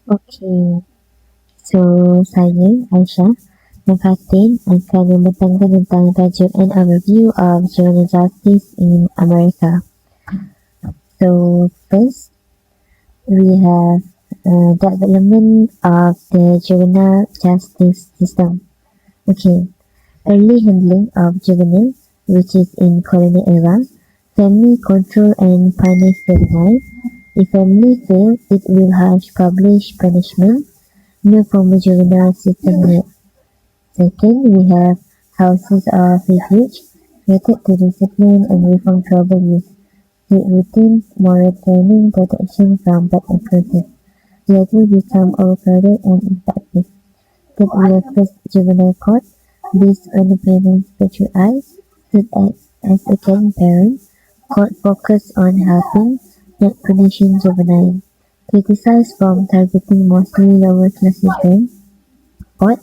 Okay, so saya Aisyah dan FATIN akan membentangkan tentang tajuk and overview of juvenile justice in America. So first, we have development of the juvenile justice system. Okay, early handling of juveniles, which is in colonial era, family control and punish juvenile. If family fail, it will harsh publish punishment. No formal juvenile system yet. Second, we have houses of refuge, created to discipline and reform trouble youth. With routines, moral training, protection from bad influences. Yet will become overcrowded and ineffective. Third, we have first juvenile court, based on the parents' spiritual eyes. Third, as a caring parent, court focus on helping, not punishing juvenile. Criticized from targeting mostly lower class children. Fourth,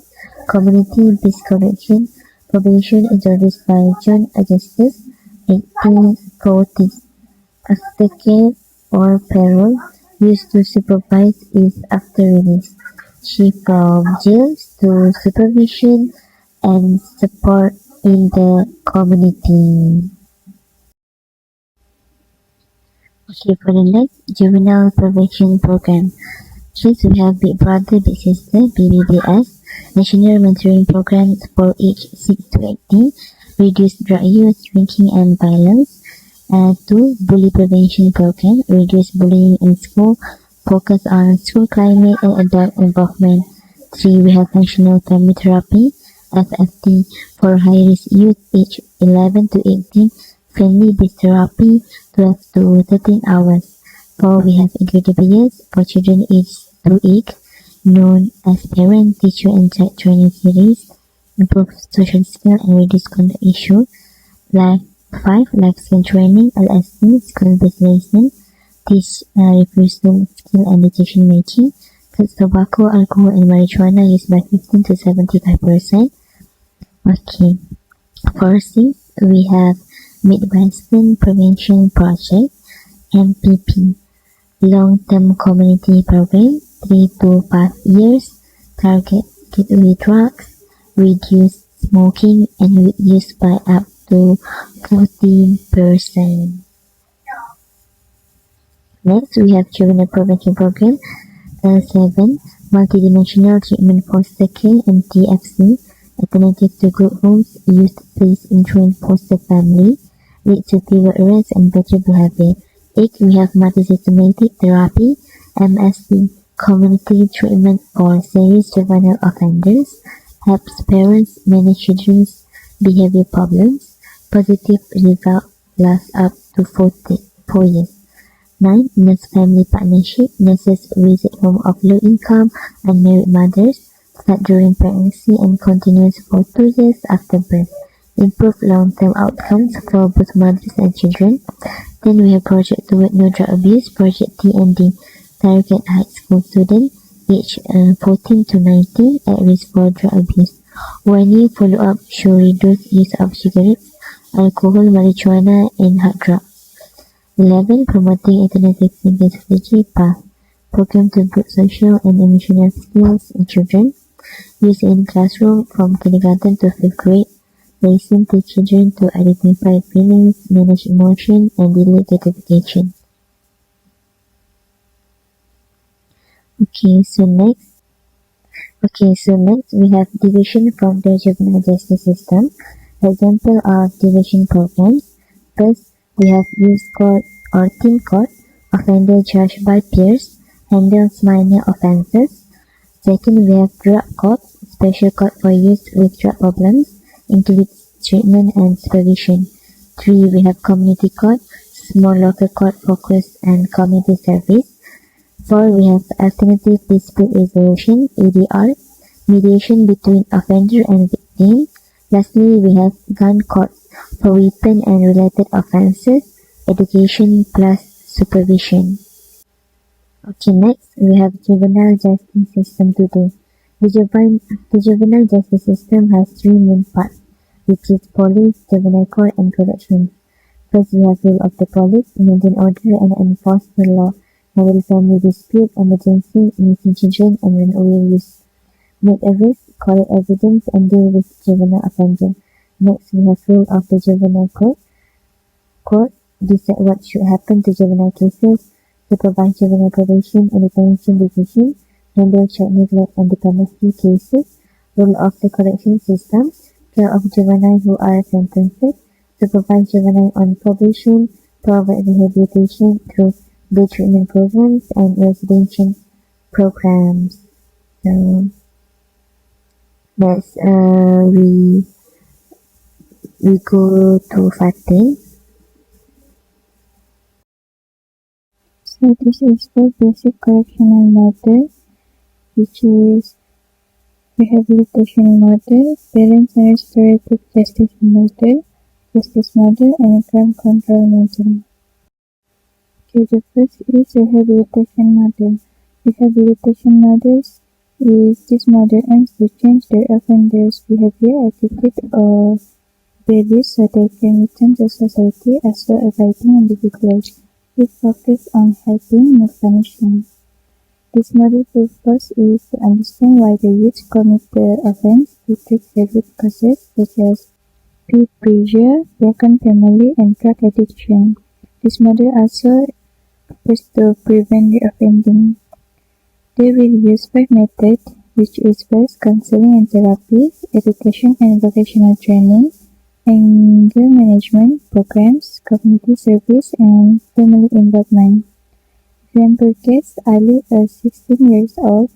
community-based correction, probation introduced by John Augustus, 1840s. Aftercare or parole used to supervise is after release. Shift from jails to supervision and support in the community. Okay, for the next, juvenile prevention program. Since we have Big Brother, Big Sister, BBBS, National Mentoring Programs for age 6 to 18, reduce drug use, drinking and violence. 2. Bully Prevention Program, reduce bullying in school, focus on school climate and adult involvement. 3. We have Functional Family Therapy, FFT, for high-risk youth age 11 to 18, family-based therapy, 12 to 13 hours. 4. We have Incredible Years, for children aged through 8, known as Parent, Teacher and Child Training Series, improve social skills and reduce conduct issue. 5. Life skill training, LSC, school-based lesson, teach refusal skill and decision making. Cuts tobacco, alcohol and marijuana used by 15 to 75%. Okay. For 6, we have Midwestern Prevention Project, MPP, long-term community program, 3 to 5 years, target gateway drugs, reduce smoking and use by up to 14%. Next, we have Juvenile Prevention Program, 7, Multidimensional Treatment Foster Care and TFC, alternative to group homes, used place in trained foster family, lead to fewer arrests and better behavior. 8. We have Multisystematic Therapy, MST, community treatment for serious juvenile offenders, helps parents manage children's behavior problems. Positive result lasts up to 4 years. 9. Nurse Family Partnership, nurses visit home of low-income unmarried mothers, start during pregnancy and continues for 2 years after birth. Improve long-term outcomes for both mothers and children. Then we have Project Toward No Drug Abuse, Project TND, target high school students aged 14 to 19 at risk for drug abuse. 1 year follow-up show reduced use of cigarettes, alcohol, marijuana, and hard drugs. 11. Promoting alternative thinking strategy path, program to build social and emotional skills in children, used in classroom from kindergarten to 5th grade, listen to children to identify feelings, manage emotion, and delay gratification. Okay, so next we have deviation from the juvenile justice system. Example of deviation programs. First, we have youth court or teen court, offender judged by peers, handles minor offences. Second, we have drug court, special court for youth with drug problems, includes treatment and supervision. 3. We have community court, small local court focus and community service. 4. We have alternative dispute resolution, ADR, mediation between offender and victim. Lastly, we have gun court for weapon and related offences, education plus supervision. Okay, next we have juvenile justice system today. The juvenile justice system has 3 main parts, which is police, juvenile court, and corrections. First, we have rule of the police, maintain order and enforce the law. handle family dispute, emergency, missing children, and runaway youth. Make a risk, collect evidence, and deal with juvenile offender. Next, we have rule of the juvenile court, decide what should happen to juvenile cases, supervise juvenile probation and detention decision, handle child neglect and dependency cases, rule of the correction system, care of juvenile who are sentenced, supervise juvenile on probation, provide rehabilitation through day treatment programs and residential programs. So next, we go to FATIN. So this is for basic correctional model, which is rehabilitation model, balance and restorative justice model, and crime control model. Okay, the first is rehabilitation model. Rehabilitation models is this model aims to change the offender's behavior, attitude, or values so they can return to society as law-abiding individuals. It focuses on helping, not punishing. This model purpose is to understand why the youth commit the offense, to treat the root causes such as peer pressure, broken family, and drug addiction. This model also is to prevent reoffending. They will use 5 methods, which is first counseling and therapy, education and vocational training, anger management programs, community service, and family involvement. Example case: Ali, a 16 years old,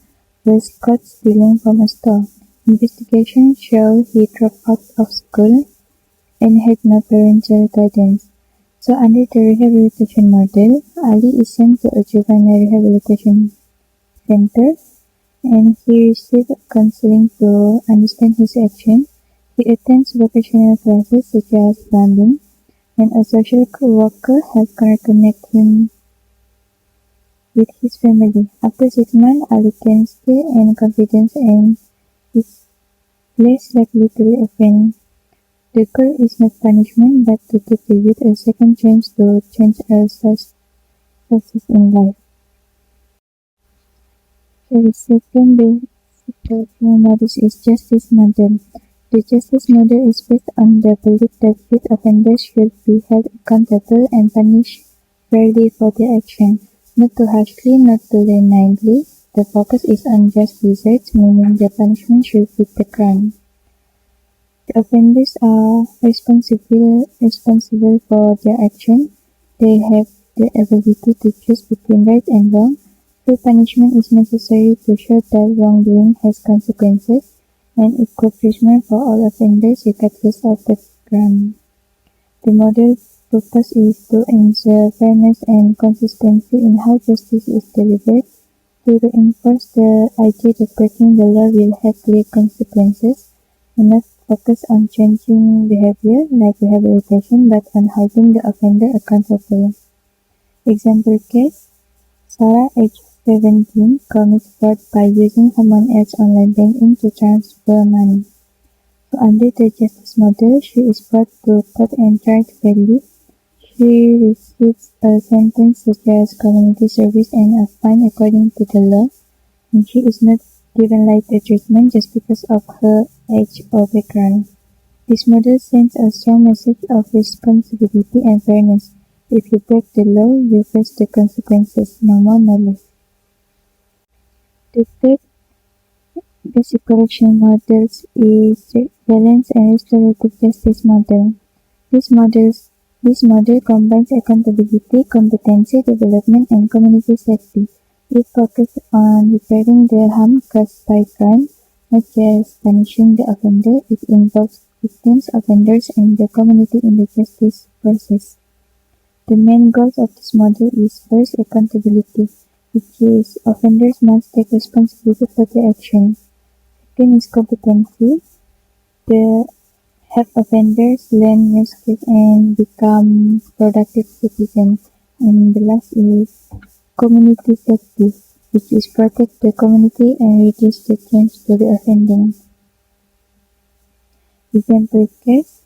was caught stealing from a store. Investigation showed he dropped out of school and had no parental guidance. So under the rehabilitation model, Ali is sent to a juvenile rehabilitation center and he receives counseling to understand his action. He attends vocational classes such as plumbing, and a social worker helps reconnect him with his family. After 6 months, Ali can stay in confidence and is less likely to reoffend. The goal is not punishment, but to give the youth a second chance to change such success in life. The second basic correctional model is justice model. The justice model is based on the belief that youth offenders should be held accountable and punished fairly for their action, not too harshly, not too leniently. The focus is on just results, meaning the punishment should fit the crime. The offenders are responsible for their action. They have the ability to choose between right and wrong. Fair punishment is necessary to show that wrongdoing has consequences, and equal treatment for all offenders regardless of the crime. The model purpose is to ensure fairness and consistency in how justice is delivered, to reinforce the idea that breaking the law will have clear consequences, and not focus on changing behavior like rehabilitation, but on holding the offender accountable. Example case: Sarah, age 17, commits fraud by using someone else's online banking to transfer money. So under the justice model, she is brought to court and charged fairly. She receives a sentence such as community service and a fine according to the law, and she is not given lighter treatment just because of her age or background. This model sends a strong message of responsibility and fairness. If you break the law, you face the consequences, no more, no less. The third basic correctional model is balance and restorative justice model. This model combines accountability, competency development, and community safety. It focuses on repairing the harm caused by crime, not just punishing the offender. It involves victims, offenders, and the community in the justice process. The main goals of this model is first, accountability, which is offenders must take responsibility for their actions. Second is competency. The help offenders learn new skills and become productive citizens. And the last is community safety, which is protect the community and reduce the chance to reoffending. Example case: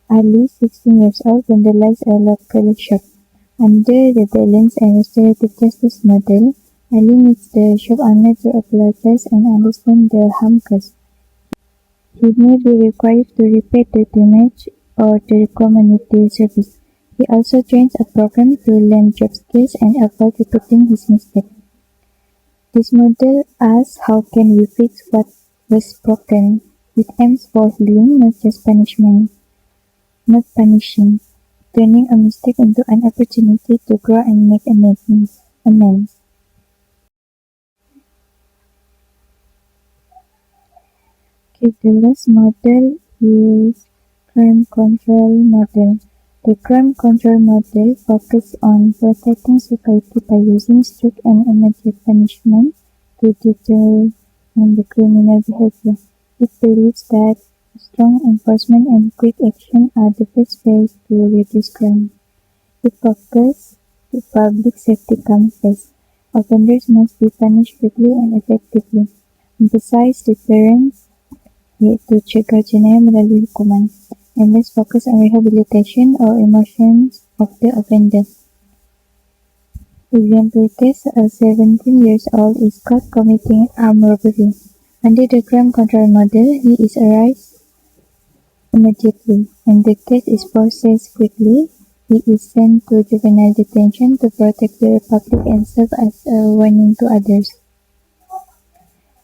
Ali, 16 years old, vandalized a local shop. Under the Balance and Restorative Justice model, Ali meets the shop owner to apologize and understand the harm caused. He may be required to repair the damage or to community service. He also joins a program to learn job skills and avoid repeating his mistake. This model asks how can we fix what was broken. It aims for healing, not just punishment, not punishing, turning a mistake into an opportunity to grow and make amends. Okay, the last model is crime control model. The crime control model focuses on protecting society by using strict and immediate punishment to deter the criminal behavior. It believes that strong enforcement and quick action are the best ways to reduce crime. It focuses on public safety comes first. Offenders must be punished quickly and effectively. Emphasize deterrence, yaitu cegah jenayah melalui hukuman, and let's focus on rehabilitation or emotions of the offender. Example case, a 17 years old is caught committing armed robbery. Under the crime control model, he is arrested immediately, and the case is processed quickly. He is sent to juvenile detention to protect the public and serve as a warning to others.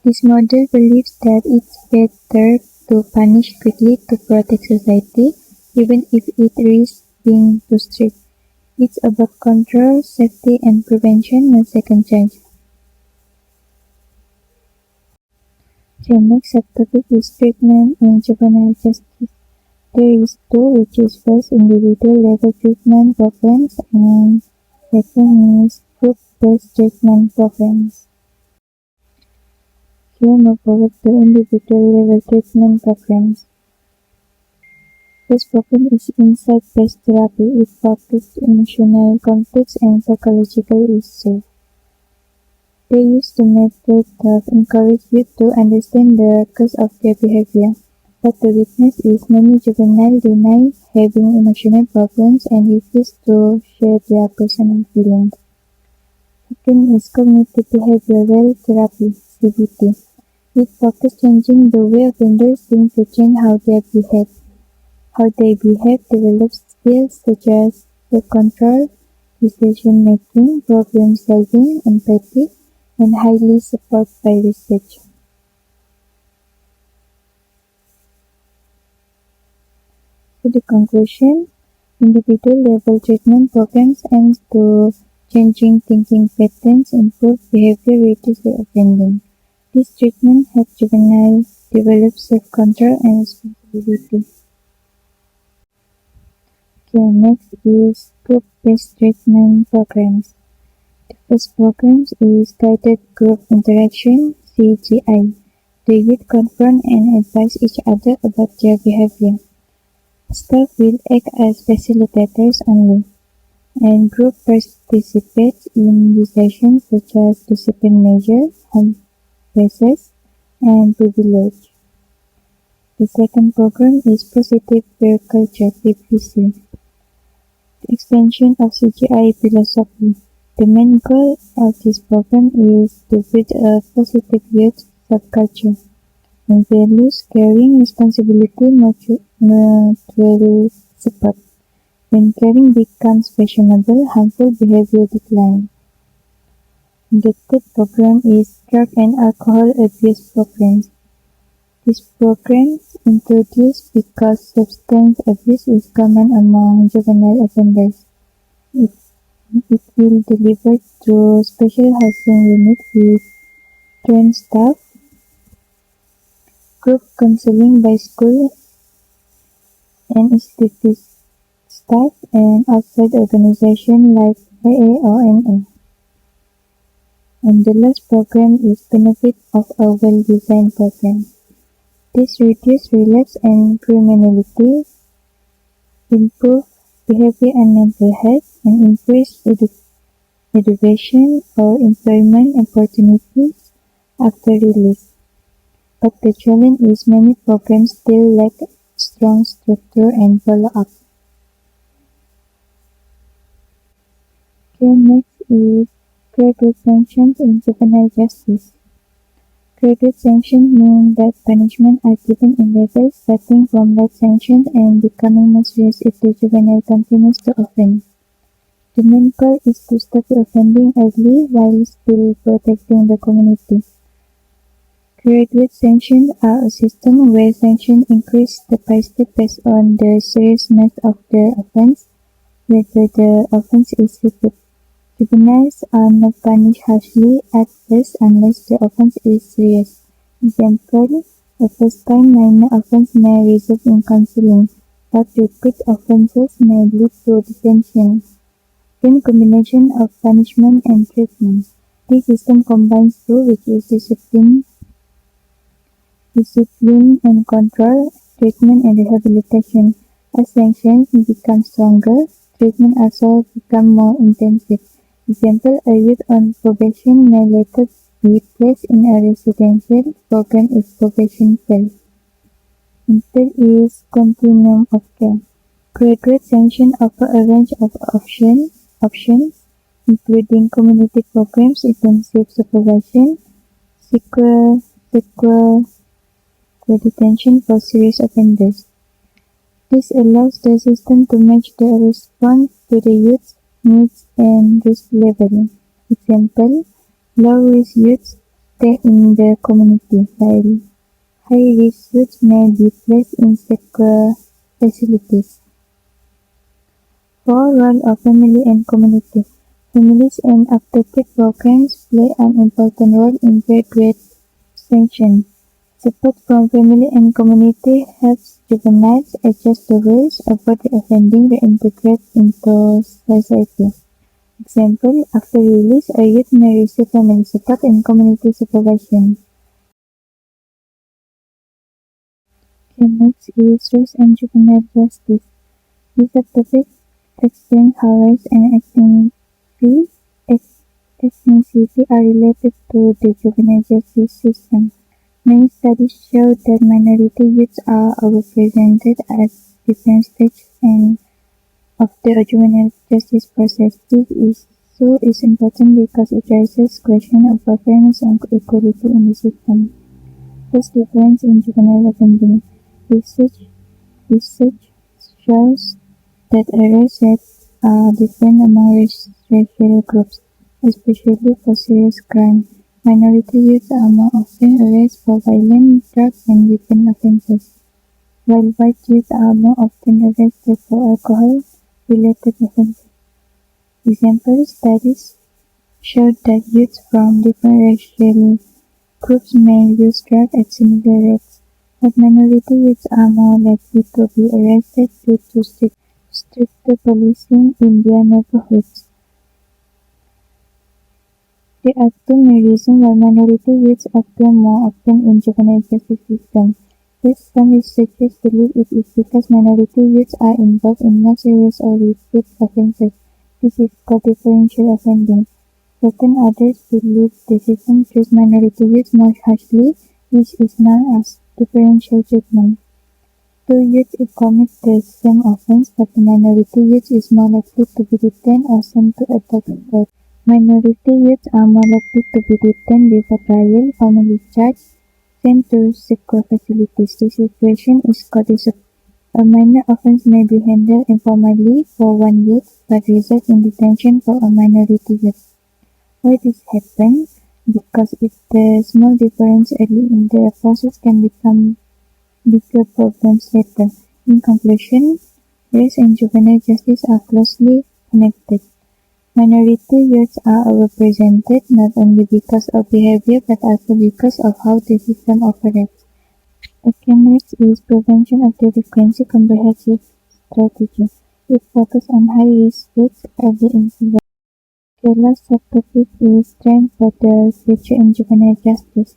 This model believes that it's better to punish quickly to protect society, even if it risks being too strict. It's about control, safety, and prevention, not second chance. The next subtopic is treatment in juvenile justice. There is two, which is first individual level treatment programs and second is group-based treatment programs. Here move forward to individual level treatment programs. This program is insight-based therapy. It focuses on emotional conflicts and psychological issues. They use the method of encourage youth to understand the cause of their behavior. But the weakness is many juveniles deny having emotional problems and refuse to share their personal feelings. Second is cognitive behavioral therapy, CBT. It focuses changing the way offenders think to change how they behave. Develops skills such as self-control, decision-making, problem-solving, empathy, and highly supported by research. To the conclusion, individual level treatment programs aim to changing thinking patterns, improve behavior, reduce offending. This treatment helps juveniles develop self-control and responsibility. Okay, next is group-based treatment programs. The first program is guided group interaction, CGI. The youth confront and advise each other about their behavior. Staff will act as facilitators only, and group participates in decisions such as discipline measures, harm process, and privilege. The second program is Positive Peer Culture, PPC. The extension of CGI philosophy. The main goal of this program is to build a positive youth subculture and values caring, responsibility, mutual support. When caring becomes fashionable, harmful behavior declines. The third program is drug and alcohol abuse programs. These programs introduced because substance abuse is common among juvenile offenders. It will deliver through special housing units with trained staff, group counseling by school and institute staff, and outside organizations like AA or NA. And the last program is benefit of a well-designed program. This reduces relapse and criminality, improve behavior and mental health, and increase education or employment opportunities after release. But the challenge is many programs still lack strong structure and follow-up. Okay, next is graduate sanctions in juvenile justice. Graduate sanctions mean that punishments are given in levels, starting from light sanctions and becoming more serious if the juvenile continues to offend. The main goal is to stop offending early while still protecting the community. Graduate sanctions are a system where sanctions increase step by step based on the seriousness of the offense, whether the offense is repeated. Juveniles are not punished harshly at first unless the offense is serious. Example, a first-time minor offense may result in counseling, but repeat offenses may lead to detention. Then combination of punishment and treatment. This system combines two, which is discipline and control, treatment and rehabilitation. As sanctions become stronger, treatment also become more intensive. Example, a youth on probation may later be placed in a residential program if probation fails. And third is continuum of care. Graduate sanctions offer a range of options, including community programs, intensive supervision, secure detention for serious offenders. This allows the system to match the response to the youth's needs and risk level. Example, low-risk youths stay in the community, while high-risk youths may be placed in secure facilities. 4. Role of family and community. Families and aftercare programs play an important role in graduate sanction. Support from family and community helps juveniles adjust to rules, avoid offending, reintegrate into society. Example, after release, a youth may receive family support and community supervision. Okay, next is race and juvenile justice. This subtopic explains how race and ethnicity are related to the juvenile justice system. Many studies show that minority youths are overrepresented at different stages of the juvenile justice process. This issue is important because it raises questions about fairness and equality in the system. First difference in juvenile offending. Research shows that arrest rates are different among racial groups, especially for serious crime. Minority youths are more often arrested for violent, drug and weapon offenses, while white youths are more often arrested for alcohol-related offenses. Example studies show that youths from different racial groups may use drugs at similar rates, but minority youths are more likely to be arrested due to stricter policing in their neighborhoods. There are two main reasons why minority youths appear more often in juvenile justice systems. First, some researchers believe it is because minority youths are involved in more serious or repeat offenses. This is called differential offending. Second, others believe the system treats minority youths more harshly, which is known as differential treatment. Two youths commit the same offense, but the minority youth is more likely to be detained or sent to adult court. Minority youths are more likely to be detained before trial, formally charged, sent to secure facilities. This situation is called discipline. A minor offense may be handled informally for one youth, but result in detention for a minority youth. Why this happens? Because if the small difference early in the process can become bigger problems later. In conclusion, race and juvenile justice are closely connected. Minority youths are overrepresented not only because of behavior but also because of how the system operates. Okay, next is prevention of delinquency comprehensive strategy. It focuses on high-risk youths early in the The last subtopic is Trend for the Future in Juvenile Justice.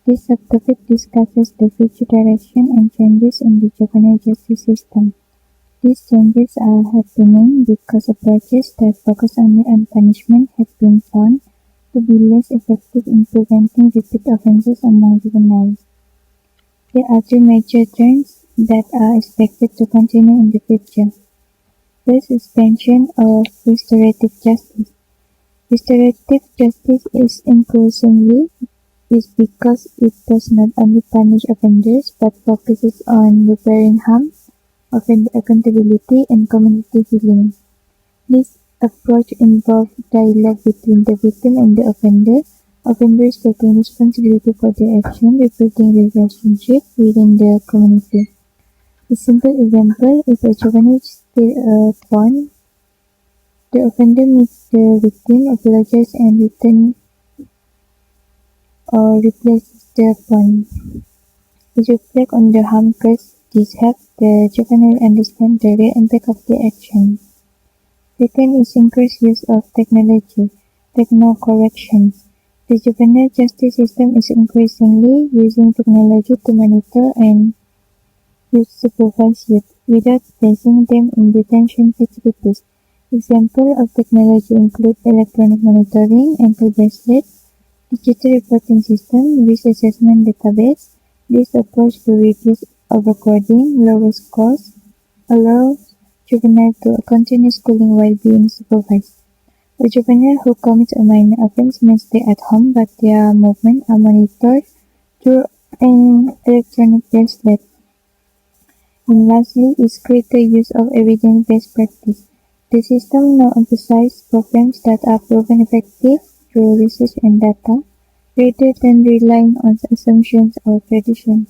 This subtopic discusses the future direction and changes in the juvenile justice system. These changes are happening because approaches that focus only on punishment have been found to be less effective in preventing repeat offenses among juveniles. There are two major trends that are expected to continue in the future. First, expansion of restorative justice. Restorative justice is increasingly is because it does not only punish offenders but focuses on repairing harm, offender accountability, and community healing. This approach involves dialogue between the victim and the offender, offenders taking responsibility for their action, rebuilding relationship within the community. A simple example, if a juvenile steals a phone, the offender meets the victim, apologizes, and returns or replaces the phone. It reflects on the harm caused. This helps the juvenile understand the real impact of their action. Second is increased use of technology, techno-corrections. The juvenile justice system is increasingly using technology to monitor and youth supervise youth without placing them in detention facilities. Examples of technology include electronic monitoring, ankle bracelet, digital reporting system, risk assessment database. This approach will reduce overcrowding, lower scores, allow juvenile to continue schooling while being supervised. A juvenile who commits a minor offense may stay at home, but their movements are monitored through an electronic bracelet. And lastly is greater use of evidence-based practice. The system now emphasizes programs that are proven effective through research and data, rather than relying on assumptions or tradition.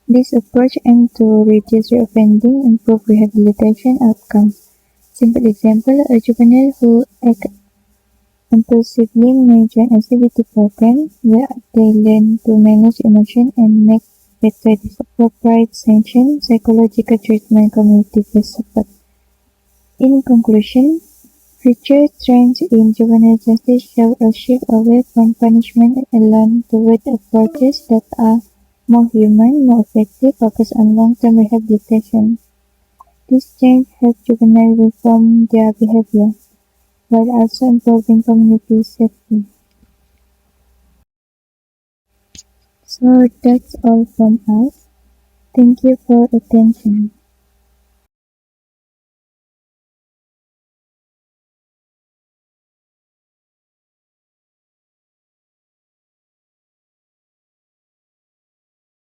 This approach aims to reduce reoffending and improve rehabilitation outcomes. Simple example, a juvenile who acts impulsively may join a CBT program where they learn to manage emotion and make better decisions. Appropriate sanction, psychological treatment, community-based support. In conclusion, future trends in juvenile justice show a shift away from punishment alone toward approaches that are more human, more effective, focused on long-term rehabilitation. This change helps juveniles reform their behavior, while also improving community safety. So that's all from us. Thank you for attention.